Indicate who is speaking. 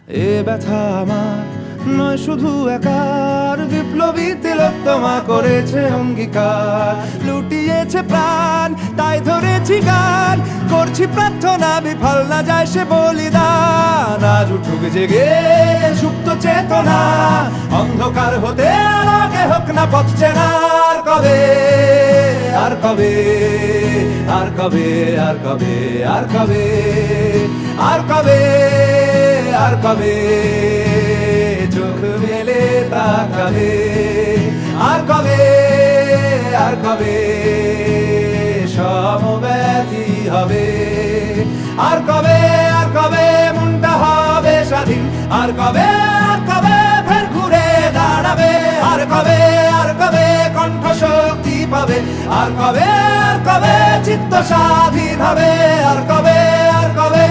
Speaker 1: এ ব্যথা আমার নয় শুধু একার, বিপ্লবী তিলোত্তমা করেছে অঙ্গীকার, লুটিয়েছে প্রাণ তাই ধরেছি গান, করছি প্রার্থনা বিফল না যায় সে বলিদান। আজ উঠুক জেগে সুপ্ত চেতনা, অন্ধকার হতে আলোকে হোক না পথ চেনা। আর কবে, আর কবে, আর কবে, আর কবে, আর কবে, আর কবে, আর কবে চোখ মেলে তাকাবে, আর কবে, আর কবে সমব্যথী হবে, আর কবে, আর কবে মনটা হবে স্বাধীন, আর কবে, আর কবে ফের ঘুরে দাঁড়াবে, আর কবে, আর কবে কণ্ঠ শক্তি পাবে, আর কবে, আর কবে চিত্ত স্বাধীন হবে, আর কবে, আর কবে